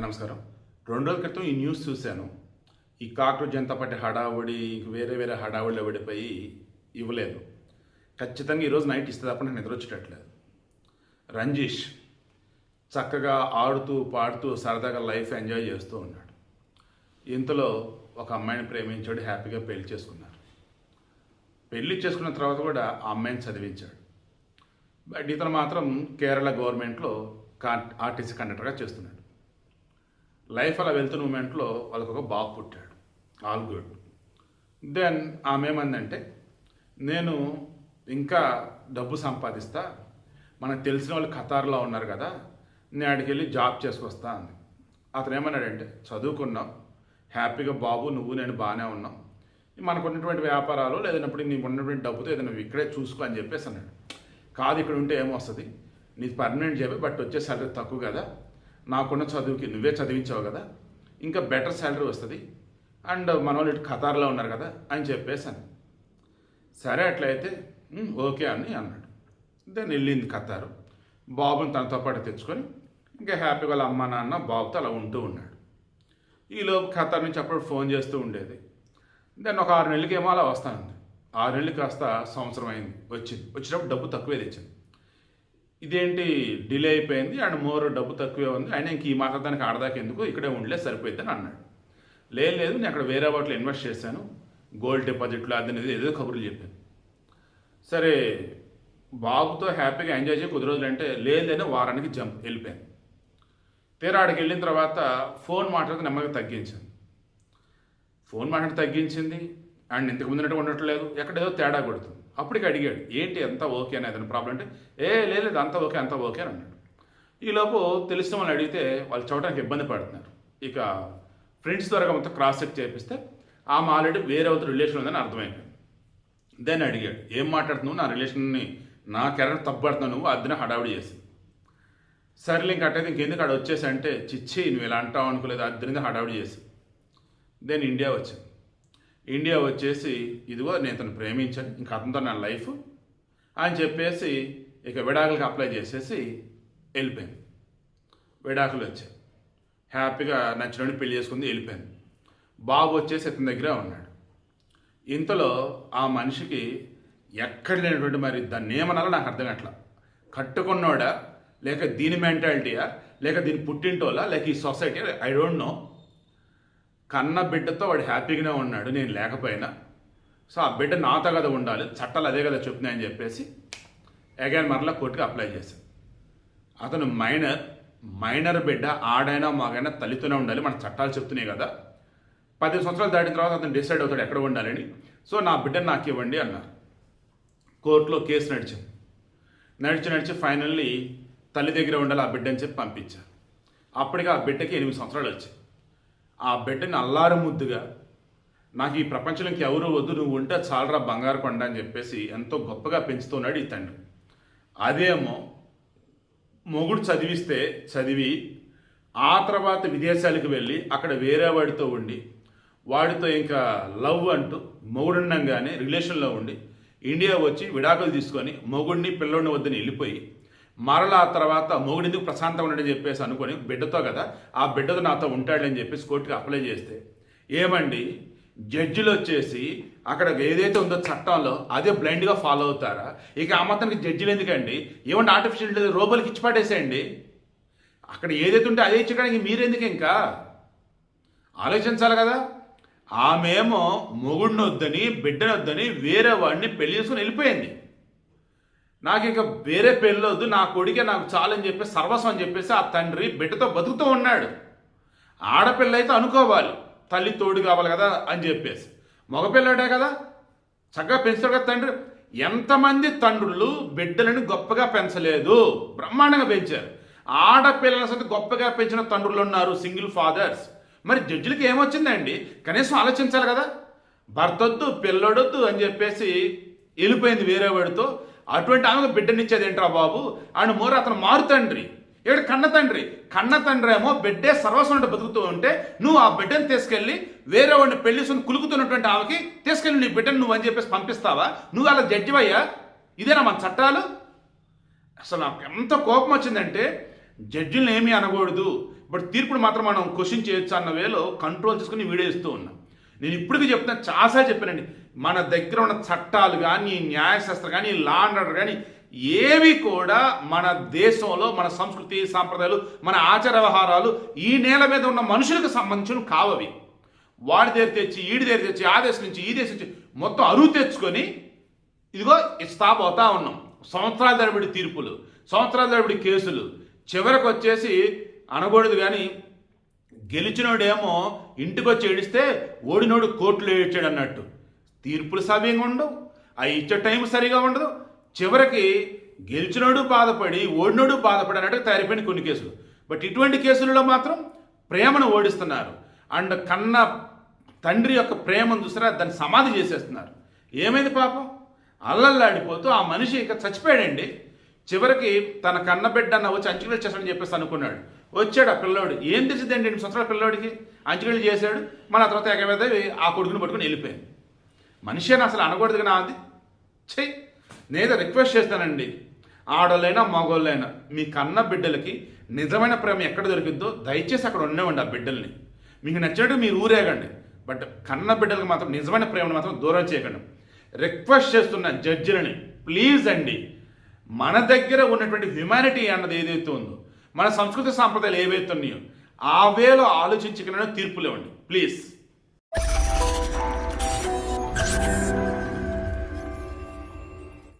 నమస్కారం. 2 రోజుల క్రితం ఈ న్యూస్ చూశాను. ఈ కాక్రోచ్ జనతా పార్టీ హడావుడి వేరే హడావుడిలో పడిపోయి ఇవ్వలేదు. ఖచ్చితంగా ఈరోజు నైట్ ఇస్తే తప్ప నాకు నిద్ర వచ్చేటట్లేదు. రంజీష్ చక్కగా ఆడుతూ పాడుతూ సరదాగా లైఫ్ ఎంజాయ్ చేస్తూ ఉన్నాడు. ఇంతలో ఒక అమ్మాయిని ప్రేమించాడు, హ్యాపీగా పెళ్లి చేసుకున్నారు. పెళ్లి చేసుకున్న తర్వాత కూడా ఆ అమ్మాయిని చదివించాడు. బట్ ఇతను మాత్రం కేరళ గవర్నమెంట్లో ఆర్టీసీ కండక్టర్గా చేస్తున్నాడు. లైఫ్ అలా వెళ్తున్న మూమెంట్లో వాళ్ళకు ఒక బాబు పుట్టాడు. All good. దెన్ ఆమె ఏమందంటే, నేను ఇంకా డబ్బు సంపాదిస్తా, మనకు తెలిసిన వాళ్ళు ఖతార్లో ఉన్నారు కదా, నేను ఆడికి వెళ్ళి జాబ్ చేసుకొస్తా అంది. అతను ఏమన్నాడంటే, చదువుకున్నాం, హ్యాపీగా బాబు నువ్వు నేను బాగానే ఉన్నాం, మనకు ఉన్నటువంటి వ్యాపారాలు లేదన్నప్పుడు నీకు ఉన్నటువంటి డబ్బుతో ఏదైనా ఇక్కడే చూసుకో అని చెప్పేసి అన్నాడు. కాదు, ఇక్కడ ఉంటే ఏమొస్తుంది, నీది పర్మనెంట్ జాబ్, బట్ వచ్చే సాలరీ తక్కువ కదా, నాకున్న చదువుకి నువ్వే చదివించావు కదా, ఇంకా బెటర్ శాలరీ వస్తుంది, అండ్ మన వాళ్ళు ఇటు ఖతార్లో ఉన్నారు కదా అని చెప్పేసాను. సరే అట్లయితే ఓకే అని అన్నాడు. దెన్ వెళ్ళింది ఖతారు. బాబుని తనతో పాటు తెచ్చుకొని ఇంకా హ్యాపీగా వాళ్ళ అమ్మ నాన్న బాబుతో అలా ఉంటూ ఉన్నాడు. ఈలోపు ఖతార్ నుంచి అప్పుడు ఫోన్ చేస్తూ ఉండేది. దెన్ ఒక 6 నెలలకేమో అలా వస్తానంది. 6 నెలలు కాస్త సంవత్సరం అయింది. వచ్చినప్పుడు డబ్బు తక్కువే తెచ్చింది. ఇదేంటి డిలే అయిపోయింది అండ్ మోర్ డబ్బు తక్కువే ఉంది, అయినా ఇంక ఈ మాట్లాడడానికి ఆడదాకా ఎందుకు, ఇక్కడే ఉండలే సరిపోద్దని అన్నాడు. లేదు నేను అక్కడ వేరే వాటిలో ఇన్వెస్ట్ చేశాను, గోల్డ్ డిపాజిట్లు అది ఏదో కబుర్లు చెప్పాను. సరే బాబుతో హ్యాపీగా ఎంజాయ్ చేసి కొద్ది రోజులు అంటే లేదని వారానికి వెళ్ళిపోయాను. తీరా ఆడికి వెళ్ళిన తర్వాత ఫోన్ మాట్లాడితే నెమ్మదిగా తగ్గించింది. ఫోన్ మాట్లాడి తగ్గించింది అండ్ ఇంతకు ముందునట్టు ఉండట్లేదు, ఎక్కడేదో తేడా కొడుతుంది. అప్పటికి అడిగాడు, ఏంటి అంతా ఓకే అని, ఏదైనా ప్రాబ్లం అంటే లేదు అంతా ఓకే అని అన్నాడు. ఈలోపు తెలిసిన వాళ్ళు అడిగితే వాళ్ళు చూడడానికి ఇబ్బంది పడుతున్నారు. ఇక ఫ్రెండ్స్ ద్వారా మొత్తం క్రాస్ చెక్ చేపిస్తే ఆమె ఆల్రెడీ వేరే అవుతుంది రిలేషన్ ఉందని అర్థమైపోయింది. దాన్ని అడిగాడు, ఏం మాట్లాడుతున్నావు, నా రిలేషన్ని నా కెరీర్ తప్పుపడుతున్నావు నువ్వు, అదిన హడావిడి చేసి. సరేలే ఇంక అట్టయితే ఇంకెందుకు అక్కడ వచ్చేసి అంటే, చిచ్చి నువ్వు ఇలా అంటావు అనుకోలేదు, అద్దరిని హడావిడి చేసి. దెన్ ఇండియా వచ్చేసి ఇదిగో నేను తను ప్రేమించాను, ఇంకా అతనితో నా లైఫ్ అని చెప్పేసి ఇక విడాకులకి అప్లై చేసేసి వెళ్ళిపోయింది. విడాకులు వచ్చాయి, హ్యాపీగా నచ్చినోడిని పెళ్లి చేసుకుంది, వెళ్ళిపోయింది. బాబు వచ్చేసి ఇతని దగ్గరే ఉన్నాడు. ఇంతలో ఆ మనిషికి ఎక్కడ లేనటువంటి, మరి దాన్ని ఏమన్నారో నాకు అర్థం కావట్లా, కట్టుకున్నోడా లేక దీని మెంటాలిటీయా లేక దీని పుట్టింటోలా లేక ఈ సొసైటీ, ఐ డోంట్ నో. కన్న బిడ్డతో వాడు హ్యాపీగానే ఉన్నాడు నేను లేకపోయినా, సో ఆ బిడ్డ నాతో కదా ఉండాలి, చట్టాలు అదే కదా చెప్తున్నాయని చెప్పేసి అగైన్ మరలా కోర్టుకి అప్లై చేశాను. అతను మైనర్ బిడ్డ, ఆడైనా మాగైనా తల్లితోనే ఉండాలి, మన చట్టాలు చెప్తున్నాయి కదా, 10 సంవత్సరాలు దాటిన తర్వాత అతను డిసైడ్ అవుతాడు ఎక్కడ ఉండాలని, సో నా బిడ్డను నాకు ఇవ్వండి అన్నారు. కోర్టులో కేసు నడిచి ఫైనల్లీ తల్లి దగ్గర ఉండాలి ఆ బిడ్డ అని చెప్పి పంపించారు. అప్పటికి ఆ బిడ్డకి 8 సంవత్సరాలు వచ్చాయి. ఆ బిడ్డని అల్లారు ముద్దుగా, నాకు ఈ ప్రపంచంలో ఎవరు వద్దు, నువ్వు ఉంటే చాలరా బంగారు కొండ అని చెప్పేసి ఎంతో గొప్పగా పెంచుతున్నాడు ఈ తండ్రి. అదేమో మొగుడు చదివి ఆ తర్వాత విదేశాలకు వెళ్ళి అక్కడ వేరే వాడితో ఉండి, వాడితో ఇంకా లవ్ అంటూ మొగుడుండంగానే రిలేషన్లో ఉండి ఇండియా వచ్చి విడాకులు తీసుకొని మొగుడిని పిల్లోడిని వద్దని వెళ్ళిపోయి, మరలా ఆ తర్వాత మొగుడు ఎందుకు ప్రశాంతంగా ఉండని చెప్పేసి అనుకొని బిడ్డతో కదా, ఆ బిడ్డతో నాతో ఉంటాడని చెప్పేసి కోర్టుకి అప్లై చేస్తే ఏమండి, జడ్జిలు వచ్చేసి అక్కడ ఏదైతే ఉందో చట్టంలో అదే బ్లైండ్గా ఫాలో అవుతారా? ఇక ఆ మొత్తానికి జడ్జిలు ఎందుకండి, ఏమంటే ఆర్టిఫిషియల్ రోబోలకి ఇచ్చి పడేసేయండి. అక్కడ ఏదైతే ఉంటే అదే ఇచ్చడానికి మీరెందుకు ఇంకా ఆలోచించాలి కదా. ఆమెమో మొగుడిని వద్దని బిడ్డని వద్దని వేరే వాడిని పెళ్లి చేసుకుని వెళ్ళిపోయింది. నాకు ఇక వేరే పెళ్ళొద్దు, నా కొడుకే నాకు చాలని చెప్పేసి సర్వస్వం అని చెప్పేసి ఆ తండ్రి బిడ్డతో బతుకుతూ ఉన్నాడు. ఆడపిల్ల అయితే అనుకోవాలి తల్లి తోడు కావాలి కదా అని చెప్పేసి, మగపిల్లడే కదా చక్కగా పెంచుతాడు కదా తండ్రి. ఎంతమంది తండ్రులు బిడ్డలను గొప్పగా పెంచలేదు, బ్రహ్మాండంగా పెంచారు. ఆడపిల్లల సైతం గొప్పగా పెంచిన తండ్రులు ఉన్నారు, సింగిల్ ఫాదర్స్. మరి జడ్జిలకి ఏమొచ్చిందండి, కనీసం ఆలోచించాలి కదా. భర్తొద్దు పిల్లడొద్దు అని చెప్పేసి వెళ్ళిపోయింది వేరే వాడితో. అటువంటి ఆమెకు బిడ్డనిచ్చేది ఏంట్రా బాబు అని మోరు అతను మారు తండ్రి, ఇక్కడ కన్న తండ్రి ఏమో బిడ్డే సర్వస్వం బతుకుతూ ఉంటే నువ్వు ఆ బిడ్డను తీసుకెళ్ళి వేరే వాడిని పెళ్లిసుకుని కులుకుతున్నటువంటి ఆమెకి తీసుకెళ్ళి నీ బిడ్డను నువ్వు అని చెప్పేసి పంపిస్తావా? నువ్వు అలా జడ్జివయ్యా? ఇదేనా మన చట్టాలు? అసలు నాకు ఎంత కోపం వచ్చిందంటే, జడ్జిలను ఏమీ అనకూడదు, బట్ తీర్పును మాత్రం మనం క్వశ్చన్ చేయొచ్చు అన్న వేలో కంట్రోల్ చేసుకుని వీడియో ఇస్తూ ఉన్నాం. నేను ఇప్పటికీ చెప్తున్నా, చాలాసార్లు చెప్పానండి, మన దగ్గర ఉన్న చట్టాలు కానీ, న్యాయశాస్త్రం కానీ, లా అండ్ ఆర్డర్ కానీ ఏవి కూడా మన దేశంలో మన సంస్కృతి సాంప్రదాయాలు, మన ఆచార వ్యవహారాలు ఈ నేల మీద ఉన్న మనుషులకు సంబంధించిన కావవి. వాడి దగ్గర తెచ్చి, ఈడి దగ్గర తెచ్చి, ఆ దేశం నుంచి ఈ దేశం నుంచి మొత్తం అరువు తెచ్చుకొని ఇదిగో ఇస్తా పోతా ఉన్నాం. సంవత్సరాల తరబడి తీర్పులు, సంవత్సరాల తరబడి కేసులు, చివరికి వచ్చేసి అనకూడదు కానీ గెలిచినోడేమో ఇంటికి వచ్చి ఏడిస్తే ఓడినోడు కోర్టులో ఏడ్చాడు అన్నట్టు. తీర్పులు సవ్యంగా ఉండవు, ఆ ఇచ్చే టైం సరిగా ఉండదు. చివరికి గెలిచినోడు బాధపడి ఓడినోడు బాధపడి అన్నట్టు తయారైపోయిన కొన్ని కేసులు. బట్ ఇటువంటి కేసులలో మాత్రం ప్రేమను ఓడిస్తున్నారు. అండ్ కన్న తండ్రి యొక్క ప్రేమను చూసారా, దాన్ని సమాధి చేసేస్తున్నారు. ఏమైంది పాపం, అల్లల్లాడిపోతూ ఆ మనిషి ఇక చచ్చిపోయాడండి. చివరికి తన కన్నబిడ్డ అన్న వచ్చి అంచుకలు చేస్తాడని చెప్పేసి అనుకున్నాడు. వచ్చాడు ఆ పిల్లోడు. ఏం తెలిసిందండి 8 సంవత్సరాల పిల్లోడికి? అంచుకలు చేశాడు. మన తర్వాత ఎగవేద ఆ కొడుకుని పట్టుకుని వెళ్ళిపోయింది. మనిషి అని అసలు అనకూడదు కానీ అది చెయ్యి. నేనైతే రిక్వెస్ట్ చేస్తానండి, ఆడోళ్ళైనా మగోళ్ళైనా మీ కన్న బిడ్డలకి నిజమైన ప్రేమ ఎక్కడ దొరికిద్దో దయచేసి అక్కడ ఉండేవండి. ఆ బిడ్డల్ని మీకు నచ్చినట్టు మీరు ఊరేగండి, బట్ కన్న బిడ్డలకు మాత్రం నిజమైన ప్రేమను మాత్రం దూరం చేయకండి. రిక్వెస్ట్ చేస్తున్న జడ్జిలని ప్లీజ్ అండి, మన దగ్గర ఉన్నటువంటి హ్యుమానిటీ అన్నది ఏదైతే ఉందో, మన సంస్కృతి సాంప్రదాయాలు ఏవైతే ఉన్నాయో ఆ వేలో ఆలోచించుకునే తీర్పులు ఇవ్వండి ప్లీజ్.